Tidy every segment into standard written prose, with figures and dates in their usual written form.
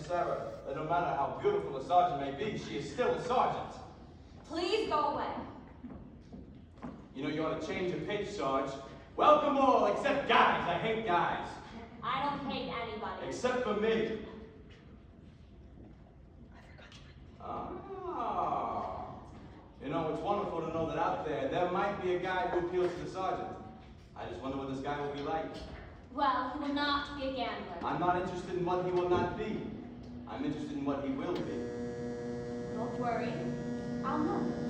Sarah, that no matter how beautiful a sergeant may be, she is still a sergeant. Please go away. You know, you ought to change your pitch, Sarge. Welcome all, except guys. I hate guys. I don't hate anybody. Except for me. Ah. You know, it's wonderful to know that out there might be a guy who appeals to the sergeant. I just wonder what this guy will be like. Well, he will not be a gambler. I'm not interested in what he will not be. I'm interested in what he will be. Don't worry. I'll know.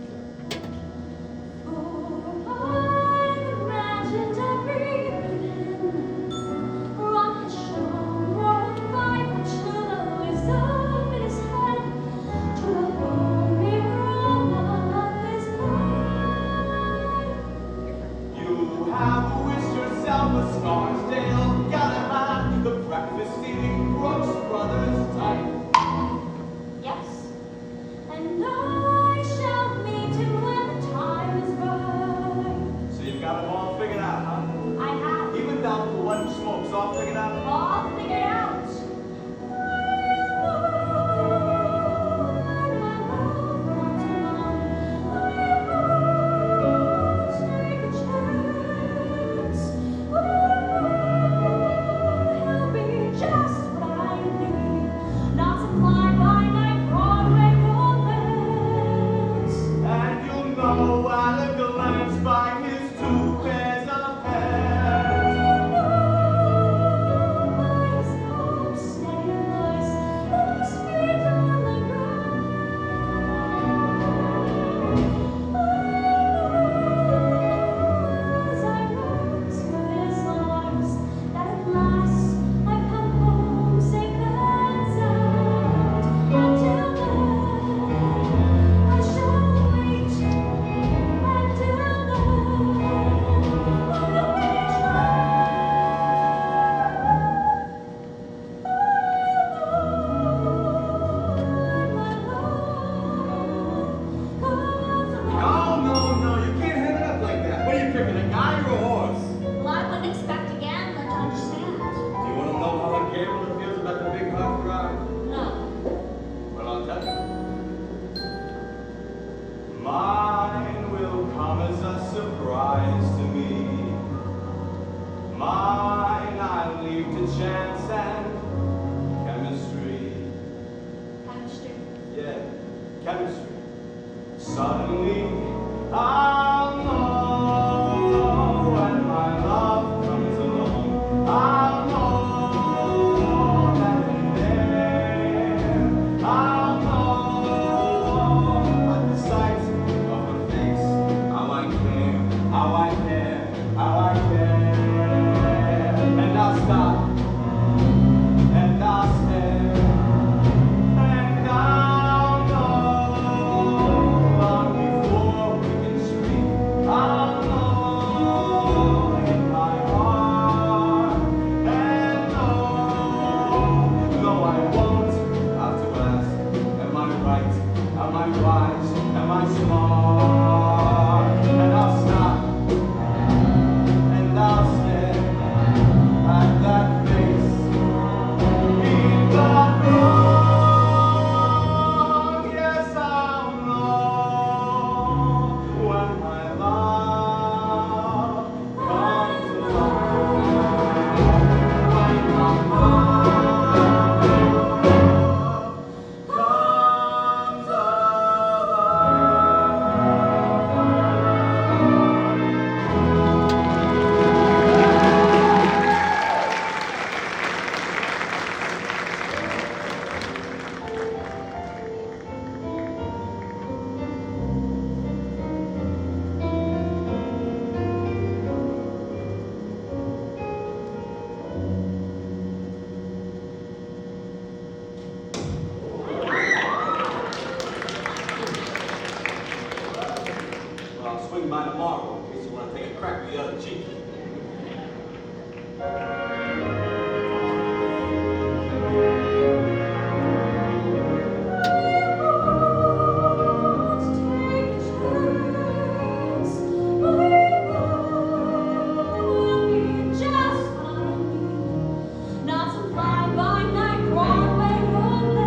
Not some fly-by-night Broadway romance.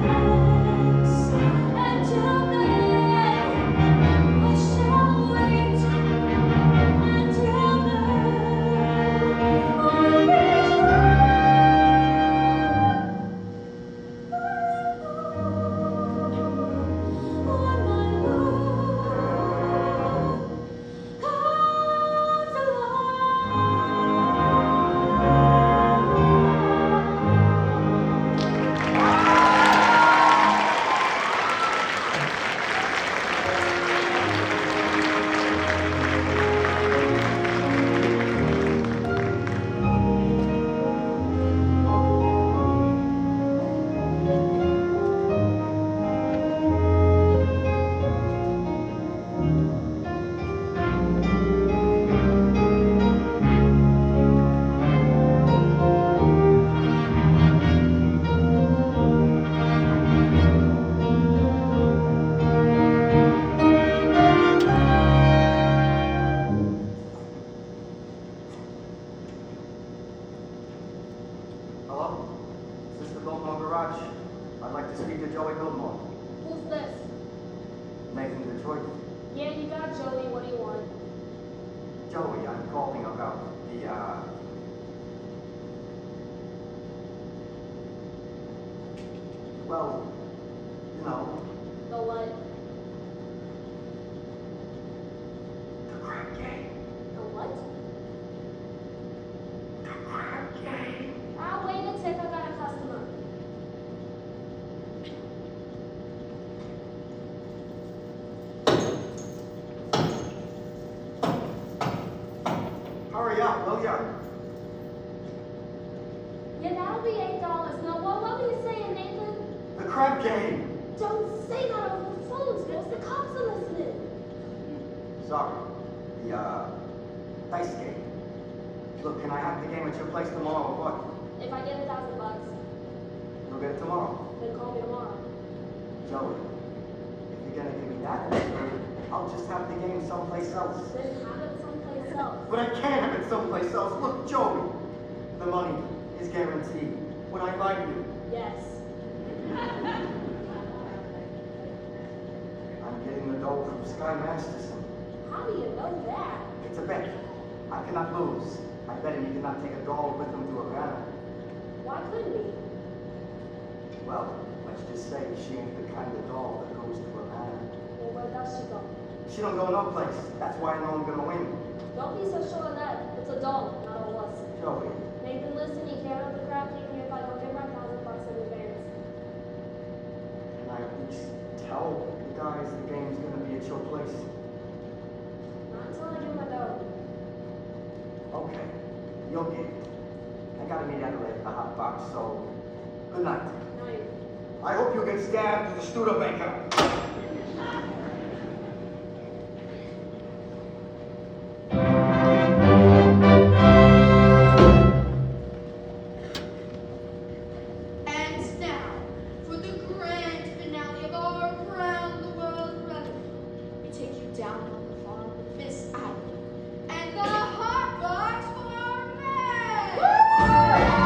I'd like to speak to Joey Biltmore. Who's this? Nathan Detroit. Yeah, you got Joey. What do you want? Joey, I'm calling about the, well, you know, The what? the crap game. The what? The crap game. Ah, wait a tick. I got a customer. Hurry up, will ya? Yeah, that'll be $8. No, what were you saying, Nathan? The crap game. Don't say that over the phone, Skills. The cops are listening. Sorry. The, dice game. Look, can I have the game at your place tomorrow or what? If I get $1,000, You'll get it tomorrow. then call me tomorrow. Joey, if you're gonna give me that, I'll just have the game someplace else. Then have it someplace else. But I can't have it someplace else. Look, Joey, the money is guaranteed. When I invite you, Yes. I'm getting the dough from Sky Masterson. How do you know that? It's a bet. I cannot lose. I bet him he cannot take a doll with him to Havana. Why couldn't he? Well, let's just say she ain't the kind of doll that goes to Havana. Well, where does she go? She don't go no place. That's why I know I'm gonna win. Don't be so sure of that. It's a doll, not a wuss. Joey, Nathan, listen, you can't have the crap game here if I don't get my $1,000 in advance. can I at least tell the guys the game's gonna be at your place? Not until I get my dough. Okay, you'll get it. I gotta meet Adelaide at the hot box, so good night. Night. I hope you get stabbed to the Studebaker. And now, for the grand finale of our Around the World run, we take you down on the farm of Miss Allen and the hot box for men!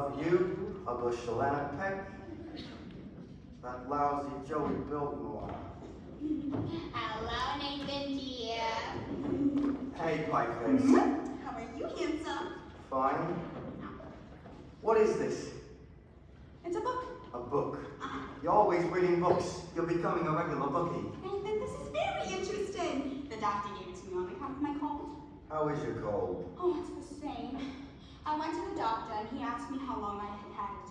love you, a bushel and a peck. That lousy Joey built more. Hello, Nathan dear. Hey, Pieface. How are you, handsome? Fine. What is this? It's a book. A book. You're always reading books. You're becoming a regular bookie. Nathan, this is very interesting. The doctor gave it to me on account of my cold. How is your cold? Oh, it's the same. I went to the doctor and he asked me how long I had had it.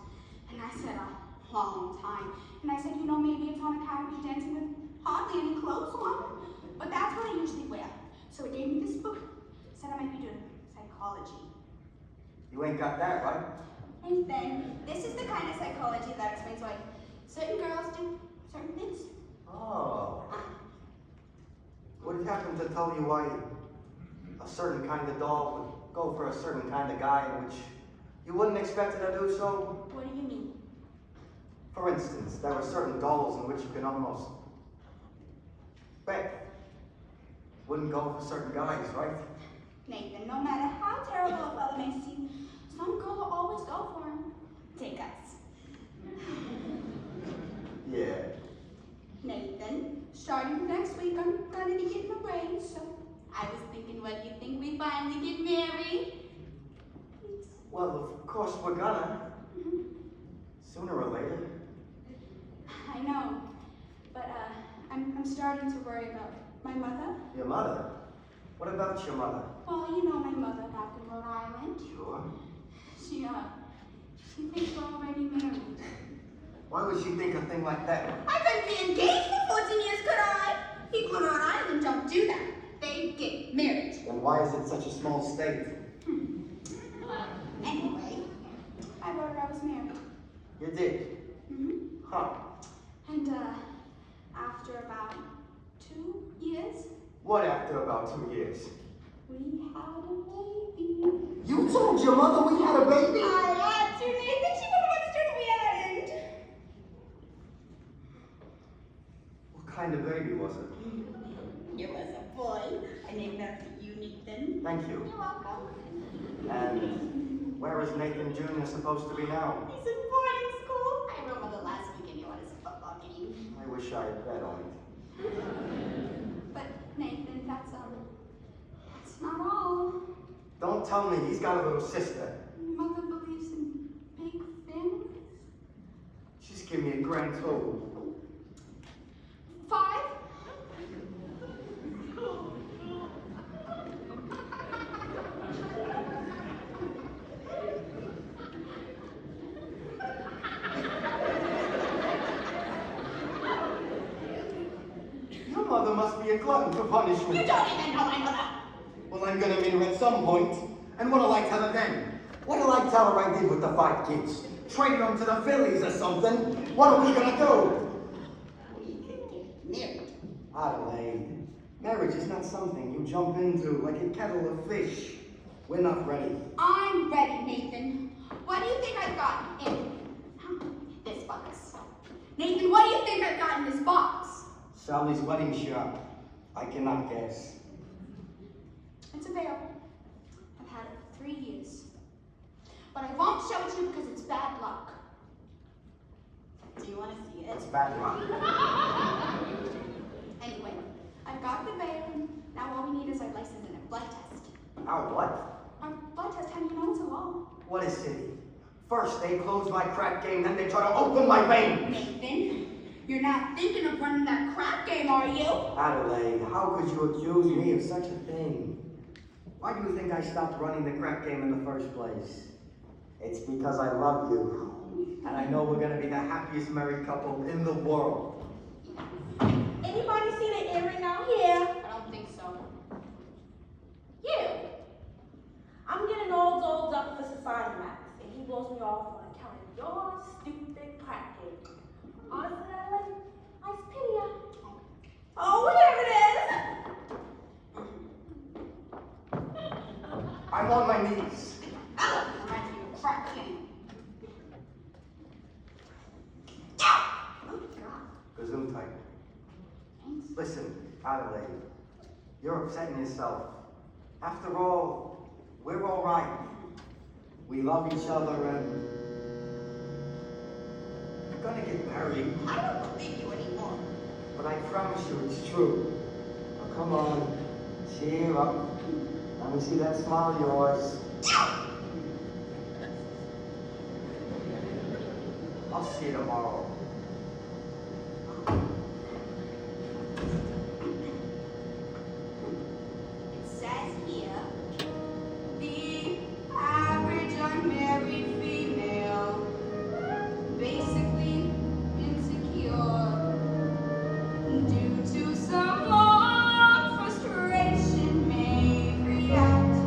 And I said a long time. And I said, you know, maybe it's on account of me dancing with hardly any clothes on. But that's what I usually wear. So he gave me this book. Said I might be doing psychology. You ain't got that, right? Nathan, this is the kind of psychology that explains why certain girls do certain things. Oh. Would it happen to tell you why a certain kind of doll would go for a certain kind of guy in which you wouldn't expect her to do so? What do you mean? For instance, there are certain dolls in which you can almost bet wouldn't go for certain guys, right? Nathan, no matter how terrible a fella may seem, some girl will always go for him. Take us. Yeah. Nathan, starting next week, I'm gonna be getting a raise, so I was thinking, what do you think we finally get married? Well, of course we're gonna. Sooner or later. I know, but I'm starting to worry about my mother. Your mother? What about your mother? Well, you know my mother back in Rhode Island. Sure. She thinks we're already married. Why would she think a thing like that? I couldn't be engaged for 14 years, could I? People in Rhode Island don't do that. They get married. Then why is it such a small state? Anyway, I wrote her I was married. You did? Huh. And after about 2 years, What after about 2 years? we had a baby. You told your mother we had a baby? I had to, Nathan. She would have understood if we hadn't. What kind of baby was it? It was a boy. I named that for you, Nathan. Thank you. You're welcome. And where is Nathan Jr. supposed to be now? He's in boarding school. I remember the last weekend you went to a football game. I wish I had bet on it. But Nathan, that's not all. Don't tell me he's got a little sister. Mother believes in big families. Just give me a grand total. 5. Your mother must be a glutton for punishment. You don't even know my mother. Well, I'm gonna meet her at some point. And what'll I tell her then? What'll I tell her I did with the 5 kids? Trade them to the Phillies or something? What are we gonna do? We could get married. Adelaide, marriage is not something you jump into like a kettle of fish. We're not ready. I'm ready, Nathan. What do you think I've got in this box? Nathan, what do you think I've got in this box? Sally's wedding shop. I cannot guess. It's a veil. I've had it for 3 years. But I won't show it to you because it's bad luck. Do you want to see it? It's bad luck. Anyway, I've got the veil. Now all we need is our license and a blood test. Our what? Our blood test, how do you know it's a law? What is city? First they close my crack game, then they try to open my veins. Nathan, you're not thinking of running that crap game, are you? Adelaide, how could you accuse me of such a thing? Why do you think I stopped running the crack game in the first place? It's because I love you. And I know we're gonna be the happiest married couple in the world. Anybody seen an earring out here? I don't think so. You. I'm getting all dolled up for Society Max, and he blows me off on account of your stupid crack game. Honestly, I pity ya. Oh, whatever it is. I'm on my knees. Oh, reminds me of a crack game. Oh, God. Gesundheit. Thanks. Listen, Adelaide, you're upsetting yourself. After all, we're all right. We love each other and gonna get married. I don't believe you anymore. But I promise you it's true. Now come on, cheer up. Let me see that smile of yours. I'll see you tomorrow. It says here, the average unmarried female, basically insecure, due to some long frustration may react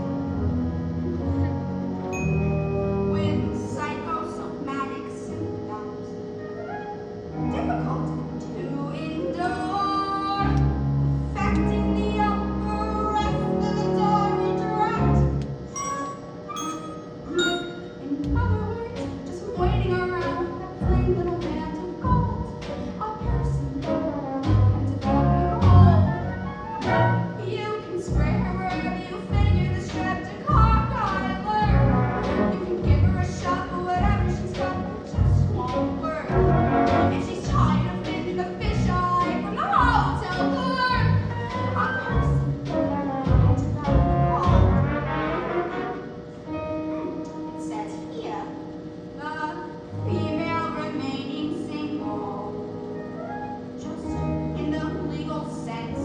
with psychosomatic symptoms, difficult to endure, affecting the upper rest of the diary tract. In other words, just waiting around for that plain little man to gold, a person and develop a goal. You can spray her wherever you figure the streptococci lurk. You can give her a shot, but whatever she's got, it just won't work. And she's tired of being the fisheye from the hotel clerk. A person and develop a goal. It says here, the female remaining single, just in the legal sense,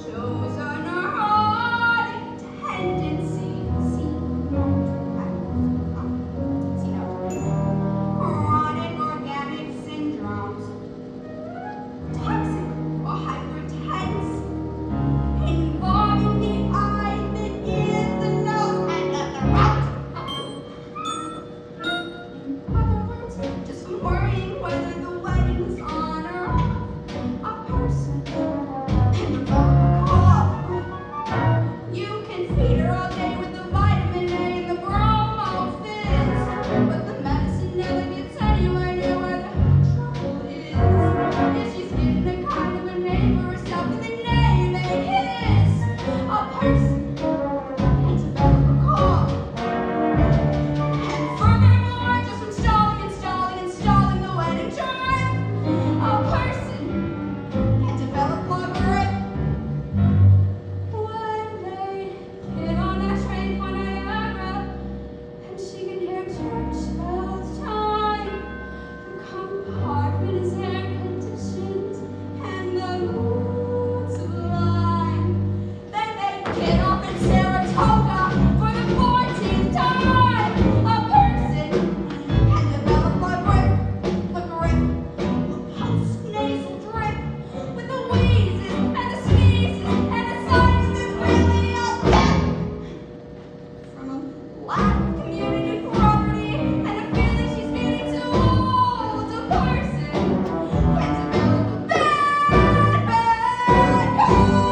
shows a neurotic tendency. Chronic organic syndromes, toxic or hypertense, involving the eye, the ear, the nose, and the throat. In other words, just worrying whether the wedding's on or off. A person and develop a cough. You can feed her all day with the vitamin A and the bromo fizz, but the medicine never gets anywhere near where the trouble is. If she's getting the kind of a name for herself with a name ain't his. A person can develop a cough. And furthermore, just installing the wedding dress, a person can develop a grip. When they get on that train for Niagara, and she can hear church bells chime, the compartment is air conditioned, and the mood sublime. Then they get off at Saratoga for the 14th time. A person can develop a grip, a post-nasal drip, with the wheezes and the sneezes and the sinuses really up there. From a lack of community property and a feeling she's getting too old, a person can develop a bad cold.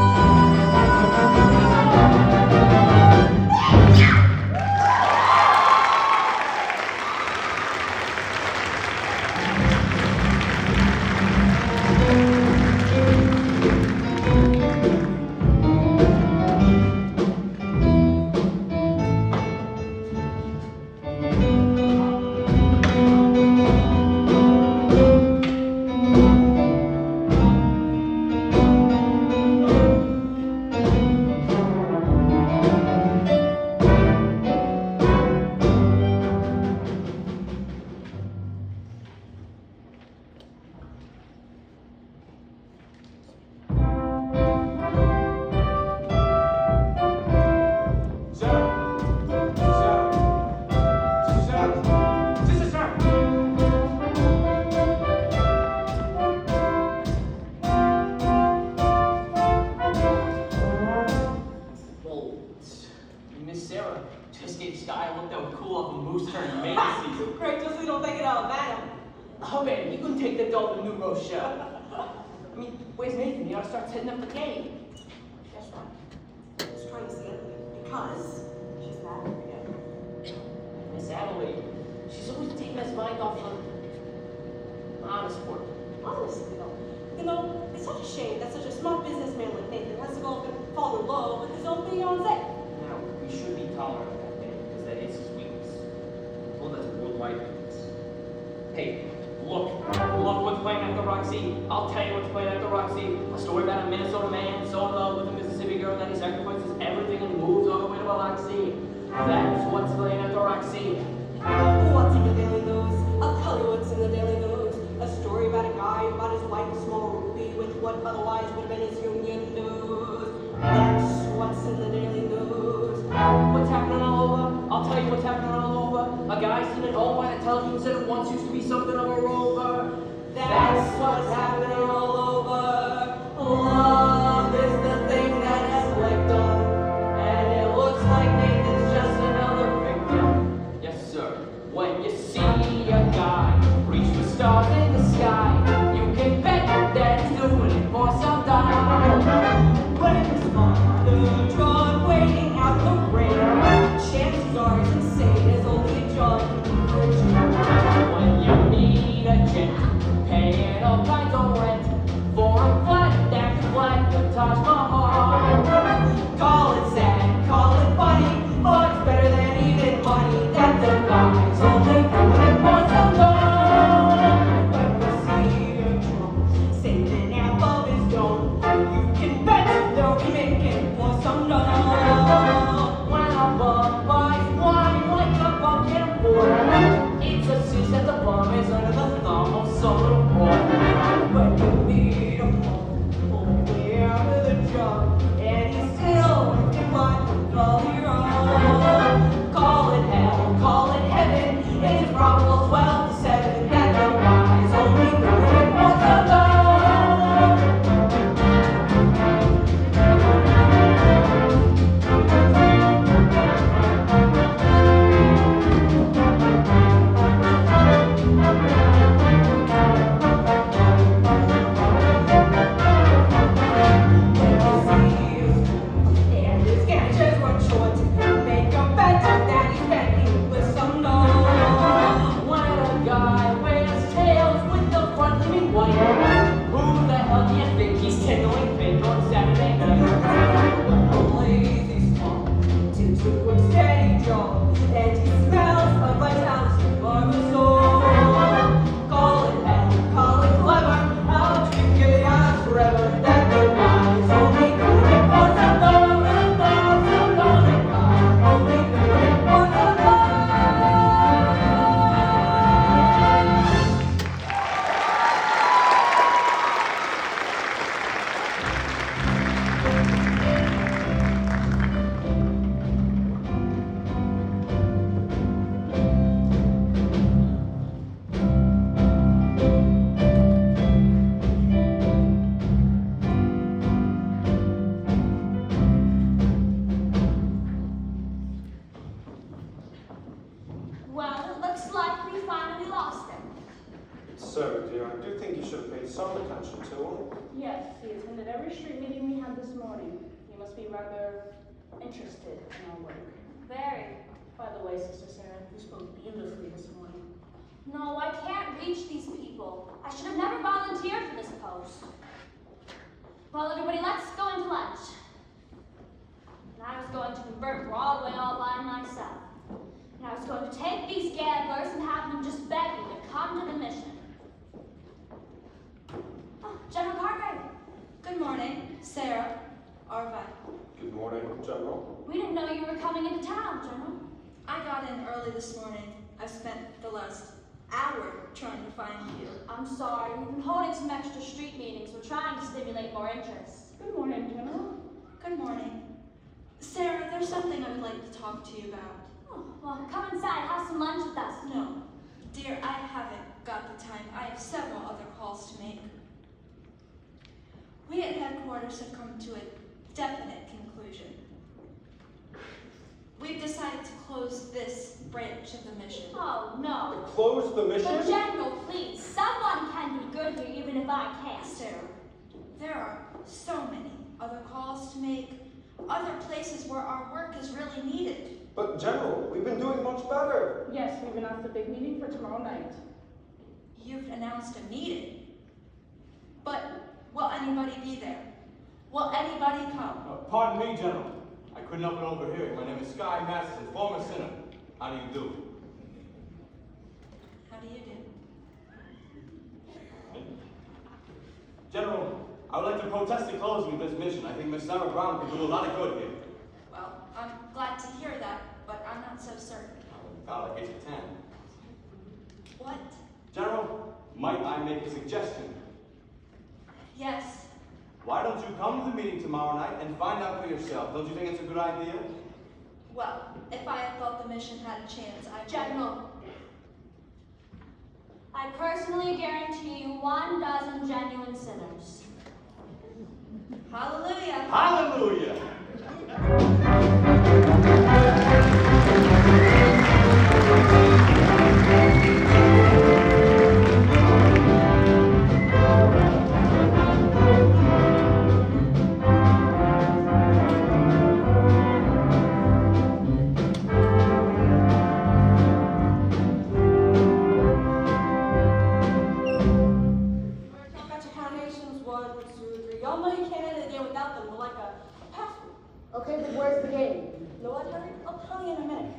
Miss Sarah just gave Sky a look that would cool off a moose turn mating season. Great, just so you don't think it out, madam. Oh man, you couldn't take the dough to New Rochelle. I mean, where's Nathan? He ought to start setting up the game. That's right. I was trying to say it because she's mad at you. Miss Adelaide, she's always taking his mind off of honest work. Honestly, though, you know, it's such a shame that such a smart businessman like Nathan has to go up and fall in love with his own fiancée. Now, we should be tolerant of that thing, because that is his weakness. Well, that's worldwide weakness. Hey, I'll tell you what's playing at the Roxy. A story about a Minnesota man so in love with a Mississippi girl that he sacrifices everything and moves all the way to Biloxi. That's what's playing at the Roxy. What's in the Daily News? I'll tell you what's in the Daily News. A story about a guy who bought his wife a small rupee with what otherwise would have been his union dues. That's what's in the Daily News. What's happening all over? I'll tell you what's happening all over. A guy sitting at home on a television set once used to be something of a rover. That's what's happening all over. Love is the thing that has licked him. And it looks like Nathan's just another victim. Yes, sir. When you see a guy reach for stars in the sky, you can bet that he's doing it for some time. When his mother drawn waiting out the rain, chances are he's insane as only a jog can bridge. When you meet a gent paying all kinds of rent for a flat that can flat the Taj Mahal. Call it sad, call it funny, but it's better than even money that the guy's only doing it for some gold. When you see a drunk saving half of his dough, you can bet they'll be making for some dough. When a bum buys wine like a bum can afford, it's a cinch that the bum is under the thumb of some little boy. When you meet a punk, only out of the jug, and he's still working like all your own. Call it hell, call it heaven, it's probable 12 to 7 that the guy's only doing it for the love. And his gadgets run short, make a bet that he's betting with some dough. When a guy wears tails with the front leaving white, who the hell do you think he's tickling pink on Saturday night? Lazy skunk tips a quick steady job, and he smells of vitality barbasol. Call it hell, call it clever, I'll drink your ass forever. That the guy's only doing it for the love, the love, the guy only doing it for the love. Well, it looks like we finally lost him. So, dear, I do think you should have paid some attention to him. Yes, he attended every street meeting we had this morning. He must be rather interested in our work. Very. By the way, Sister Sarah, you spoke beautifully this morning. No, I can't reach these people. I should have never volunteered for this post. Well, everybody, let's go into lunch. And I was going to convert Broadway all by myself. And I was going to take these gamblers and have them just beg me to come to the mission. Oh, General Cartwright. Good morning, Sarah, Arva. Good morning, General. We didn't know you were coming into town, General. I got in early this morning. I've spent the last hour trying to find you. I'm sorry, we've been holding some extra street meetings. We're trying to stimulate more interest. Good morning, General. Good morning. Sarah, there's something I would like to talk to you about. Oh, well, come inside, have some lunch with us. No, dear, I haven't got the time. I have several other calls to make. We at headquarters have come to a definite conclusion. We've decided to close this branch of the mission. Oh, no. Close the mission? But General, please, someone can be good here even if I can't. Sarah, there are so many other calls to make, other places where our work is really needed. But, General, we've been doing much better. Yes, we've announced a big meeting for tomorrow night. You've announced a meeting, but will anybody be there? Will anybody come? Pardon me, General. I couldn't help but overhear it. My name is Sky Madison, former sinner. How do you do? How do you do? General, I would like to protest the closing of this mission. I think Miss Sarah Brown could do a lot of good here. Well, I'm glad to hear that, but I'm not so certain. God, I hate you 10. What? General, might I make a suggestion? Yes. Why don't you come to the meeting tomorrow night and find out for yourself? Don't you think it's a good idea? Well, if I had thought the mission had a chance, I... General, I personally guarantee you 1,000 genuine sinners. Hallelujah. Hallelujah! Got your foundations, 1, 2, 3. Y'all know you can't end a day without them. We're like a passport. Okay, but where's the game? You know what, Harry? I'll tell you in a minute.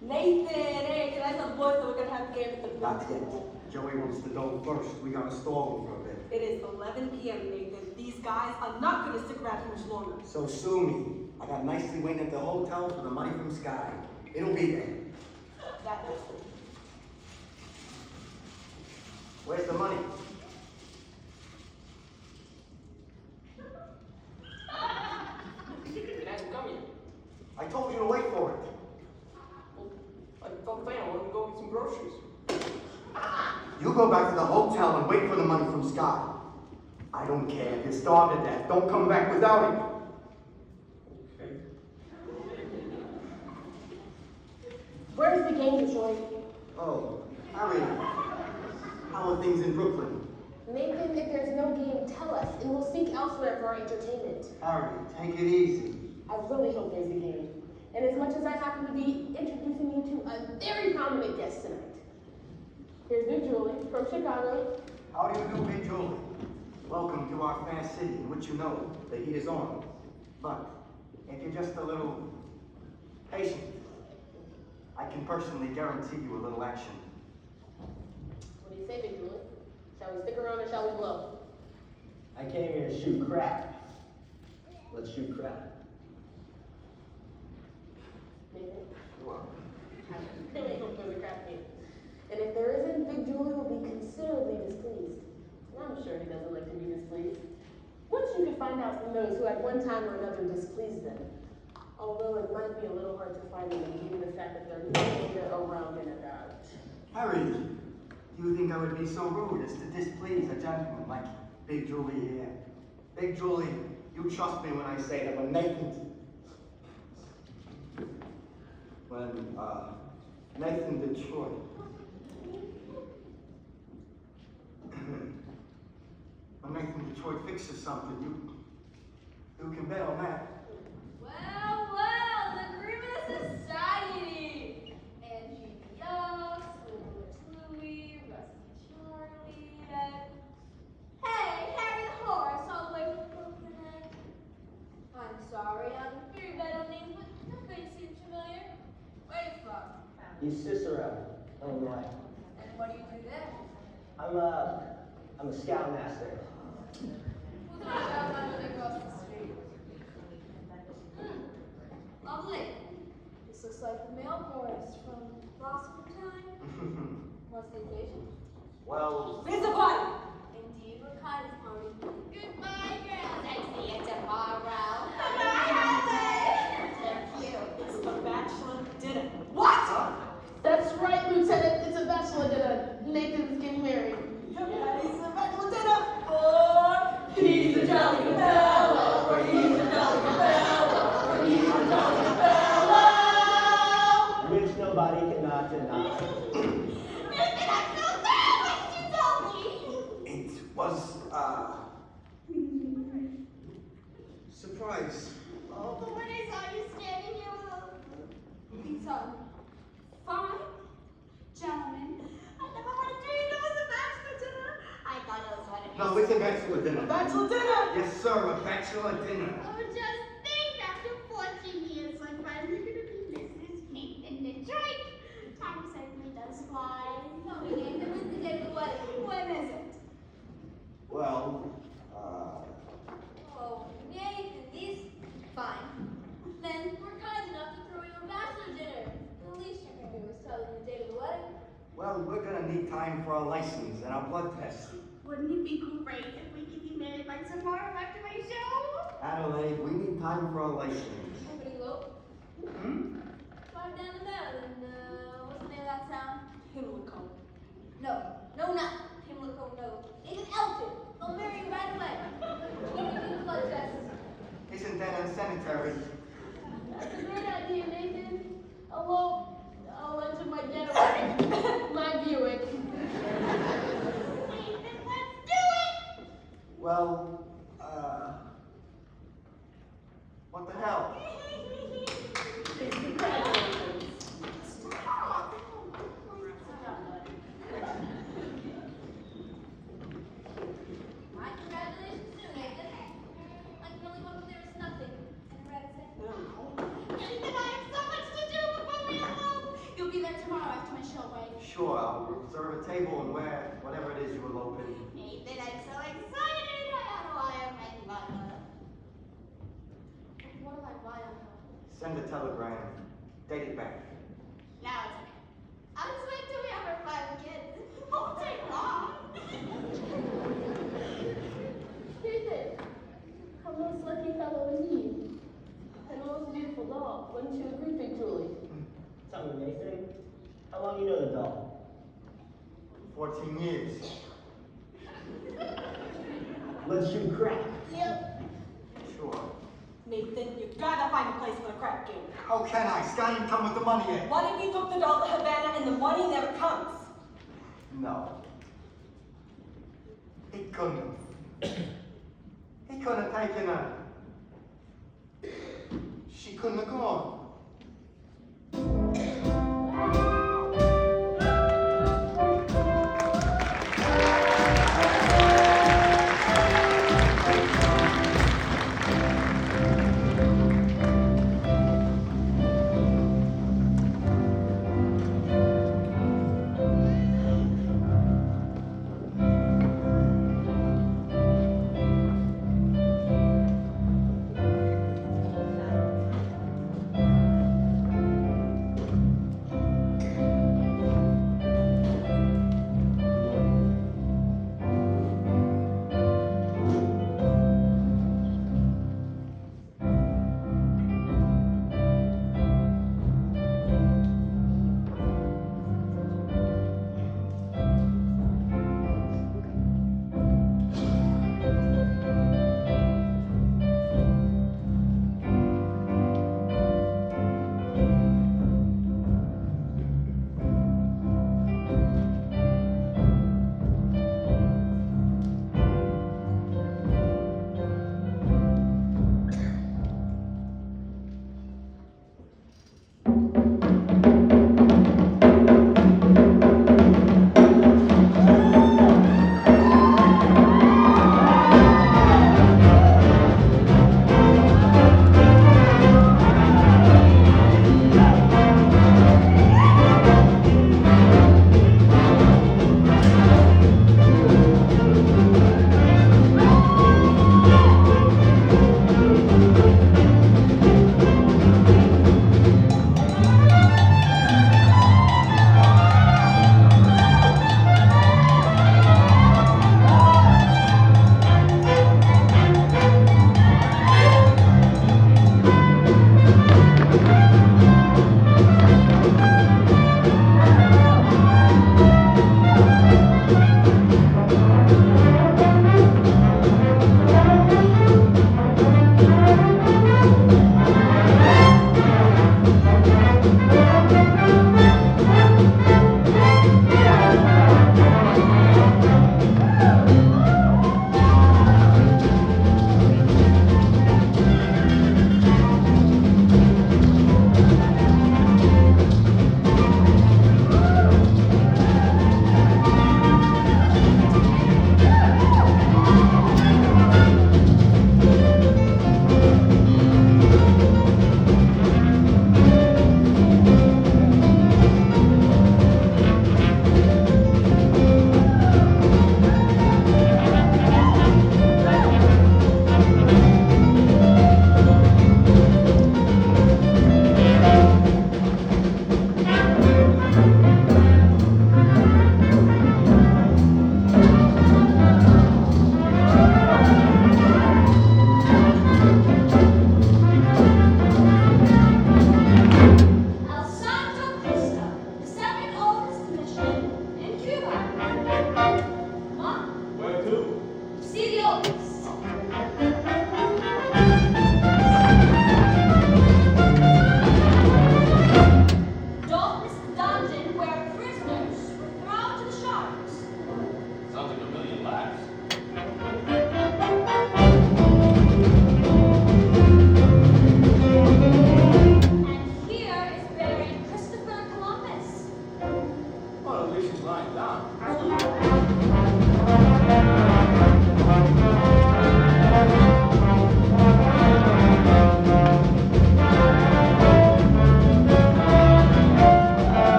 Nathan, hey, can I tell the boys that we're gonna have a game at the Not yet. Joey wants to go first. We gotta stall him for a bit. It is 11 p.m., Nathan. These guys are not gonna stick around too much longer. So sue me. I got nicely waiting at the hotel for the money from Sky. It'll be there. That is. Where's the money? It hasn't come yet. I told you to wait for it. I thought the fan wanted to go get some groceries. You go back to the hotel and wait for the money from Sky. I don't care if you starve to death. Don't come back without it. Okay. Where's the game, Detroit? Oh, Harry. How are things in Brooklyn? Nathan, if there's no game, tell us, and we'll seek elsewhere for our entertainment. Harry, take it easy. I really hope there's a game. And as much as I happen to be introducing you to a very prominent guest tonight. Here's Big Julie from Chicago. How do you do, Big Julie? Welcome to our fair city, in which you know the heat is on. But if you're just a little patient, I can personally guarantee you a little action. What do you say, Big Julie? Shall we stick around or shall we blow? I came here to shoot crap. Let's shoot crap. Nathan? I really hope there's a crap game. And if there isn't, Big Julie will be considerably displeased. And I'm sure he doesn't like to be displeased. Which you can find out from those who at one time or another displeased them. Although it might be a little hard to find them given the fact that they're no longer around and about. Harry, do you think I would be so rude as to displease a gentleman like Big Julie here? Big Julie, you trust me when I say that when Nathan Detroit. When Nathan Detroit fixes something, you can bet on that. Well, well, the cream of society. Angie Young, Louis, Rusty Charlie, and... Hey, Harry the Horse, all the way from Brooklyn. I'm sorry, I'm very bad on names, but that face seems familiar. Where are you from? East Cicero, Illinois. And what do you do there? I'm a scoutmaster. Who's my job under across the street? Lovely. This looks like the mail boys from Blossom Time. What's the occasion? Well, Raise the body! Indeed, what kind of party? Goodbye, girls. I see you tomorrow. Thank you. It's a bachelor dinner. What? That's right, Lieutenant. It's a bachelor dinner. Nathan's getting married. It's a bachelor dinner for... He's a jolly good fellow, for he's a jolly good fellow, for he's a jolly good fellow. Which nobody cannot deny. Nathan, I'm so glad what you told me. it was, surprise. Oh, but when I saw you standing here with these fine gentlemen, I never would have dreamed it was a bachelor dinner. I thought it was one of No, it's a bachelor dinner. Bachelor dinner! Yes, sir, a bachelor dinner. Oh, just think, after 14 years, I'm finally gonna be Mrs. Nathan Detroit. Time certainly does fly. Tell me, Nathan, when's the day of the wedding? When is it? Well, Well, we're gonna need time for our license and our blood test. Wouldn't it be great if we could be married by tomorrow after my show? Adelaide, we need time for our license. Somebody low. Hmm? Drive down the mountain. What's the name of that town? Pimlico. No, not Pimlico, no. Nathan Elton. I'll marry you right away. Give me the blood test. Isn't that a cemetery? That's a great idea, Nathan. I'll enter my getaway. My Buick. Nathan, let's do it! Well, what the hell? My congratulations too, Nathan. I can only hope there is nothing. Nathan, I have so much to do before we elope. You'll be there tomorrow after my show, right? Sure, I'll reserve a table and whatever it is you will open. Nathan, I'm so excited. I don't know why I'm making fun. What if I buy them? Send a telegram. Date it back. Now it's okay. I'll just wait till we have our 5 kids. It won't take long. Nathan, how most lucky fellow is you? And a most beautiful doll. Wouldn't you agree, Big Julie? Tell me, Nathan, how long you know the doll? 14 years. Let's shoot crack. Yep. Sure. Nathan, you gotta find a place for the crap game. How can I? Scott didn't come with the money yet. What if you took the doll to Havana and the money never comes? No. He couldn't. He couldn't have taken her. She couldn't have gone.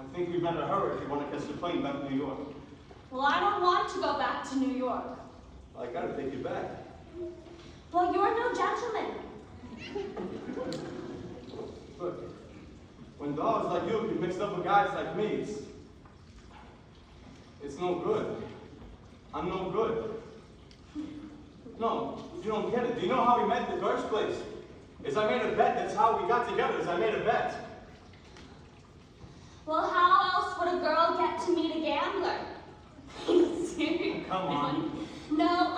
I think we better hurry if you want to catch the plane back to New York. Well, I don't want to go back to New York. I gotta take you back. Well, you're no gentleman. Look, when dogs like you get mixed up with guys like me, it's no good. I'm no good. No, you don't get it. Do you know how we met in the first place? Is I made a bet. That's how we got together. Is I made a bet. Well, how else would a girl get to meet a gambler? Seriously? Come on. No.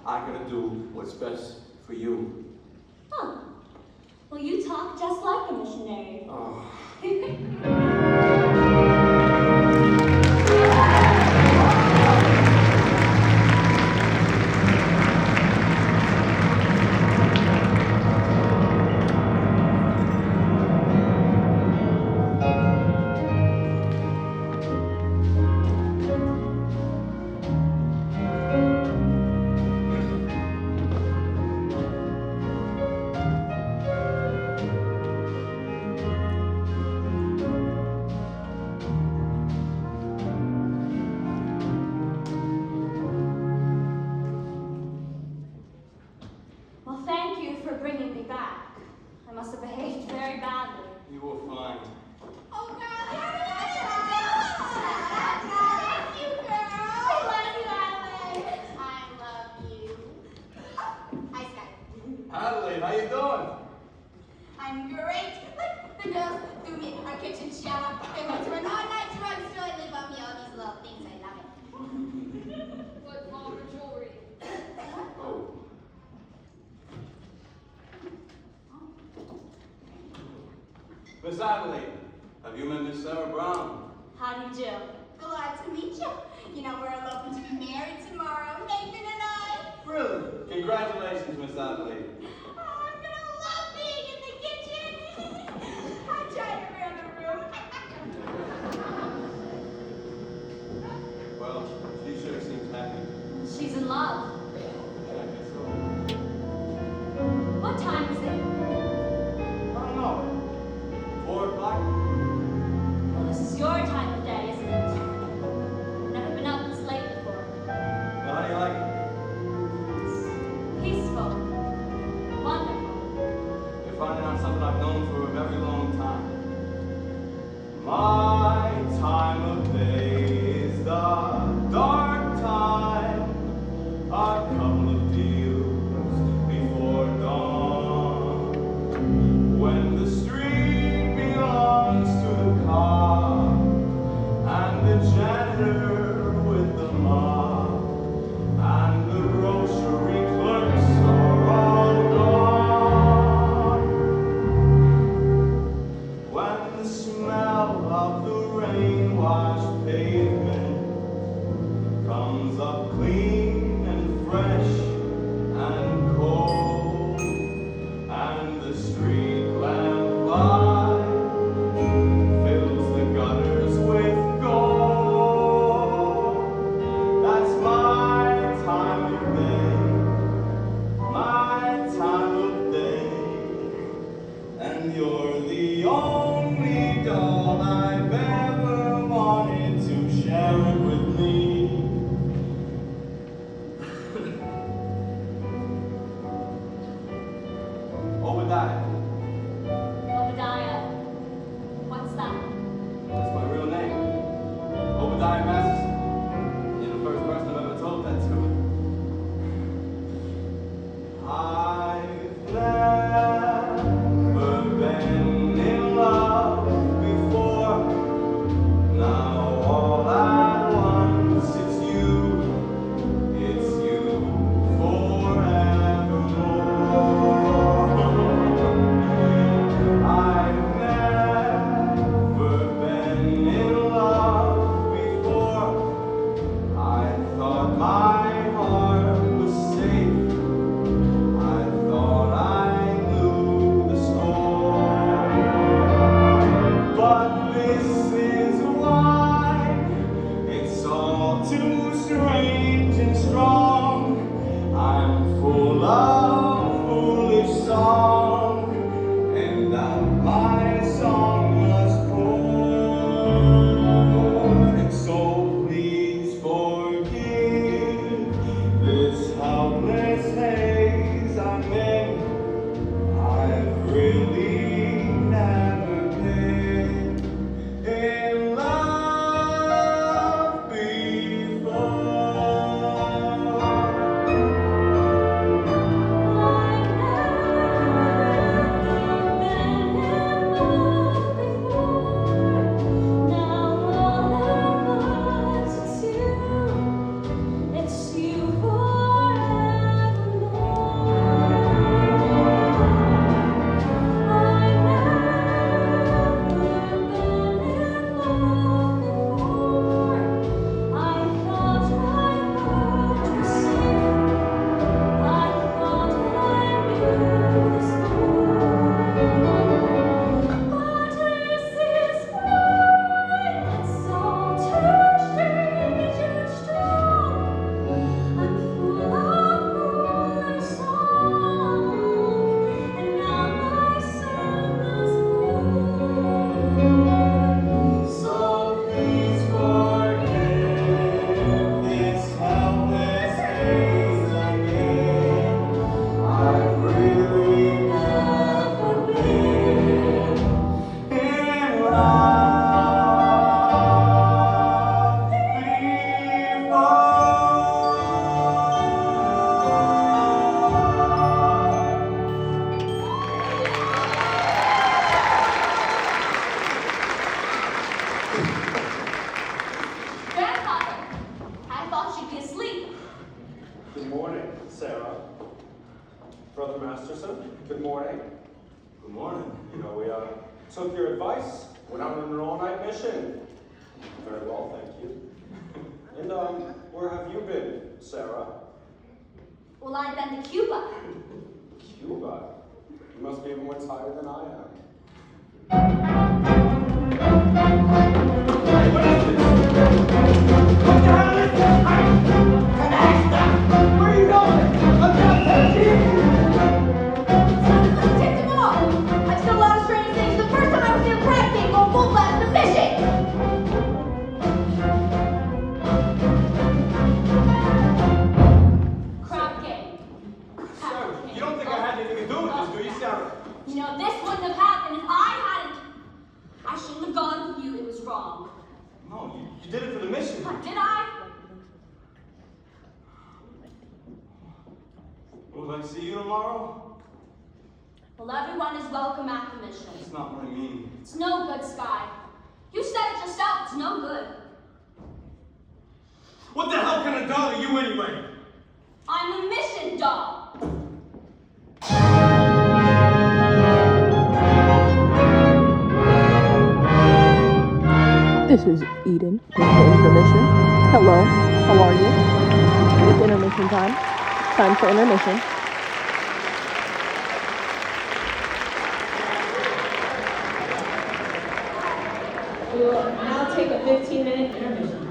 I gotta do what's best for you. Huh. Well, you talk just like a missionary. Oh. Well, thank you for bringing me back. I must have behaved very badly. You were fine. Oh, girl. Thank you, girl. I love you, Adelaide. I love you. Hi, Sky. Adelaide, how you doing? I'm great. Look, the girls threw me in our kitchen shower. They went to an all-night drugstore and they bought me all these little things. I love it. What's all the jewelry? Oh. Miss Adelaide, have you met Miss Sarah Brown? How do you do? Glad to meet you. You know, we're eloping to be married tomorrow, Nathan and I. Really? Congratulations, Miss Adelaide. Oh, I'm gonna love being in the kitchen. I'm trying around the room. Well, she sure seems happy. She's in love. Yeah, I guess so. What time is it? I don't know. 4 o'clock? Well, this is your time of day, isn't it? I've never been up this late before. Well, how do you like it? It's peaceful. Wonderful. You're finding out something I've known for a very long time. My time of day is the dark time. A couple of deals before dawn. When the street belongs to the car and the janitor with the mop and the grocery clerks are all gone. When the smell of the rain-washed pavement comes up clean and fresh and cold, and the street lamp light fills the gutters with gold. That's my time of day, my time of day, and you're the only doll I've ever wanted to share it with me. Obadiah. Obadiah. What's that? That's my real name. Obadiah Masterson. You're the first person I've ever told that to. I've never been in love Grandfather, I thought you'd be asleep. Good morning, Sarah. Brother Masterson, good morning. Good morning. You know, we took your advice, went out on an all-night mission. Very well, thank you. And where have you been, Sarah? Well, I've been to Cuba. Cuba? You must be even more tired than I am. Hey, what is this? What the hell is this? Canasta! Where are you going? I'm not 17! Let's take them all. I've still a lot of strange things. The first time I was in a crack game going full blast and fishing. Crap game. Sarah, you don't think I had anything to do with this, do you, Sarah? You know, this wouldn't have happened if I hadn't. I shouldn't have gone with you. It was wrong. No, you did it for the mission. Did I? Will I see you tomorrow? Well, everyone is welcome at the mission. It's not what I mean. It's no good, Sky. You said it yourself. It's no good. What the hell kind of dog are you anyway? I'm a mission dog. This is Eden with the intermission. Hello, how are you? It's intermission time. Time for intermission. We will now take a 15-minute intermission.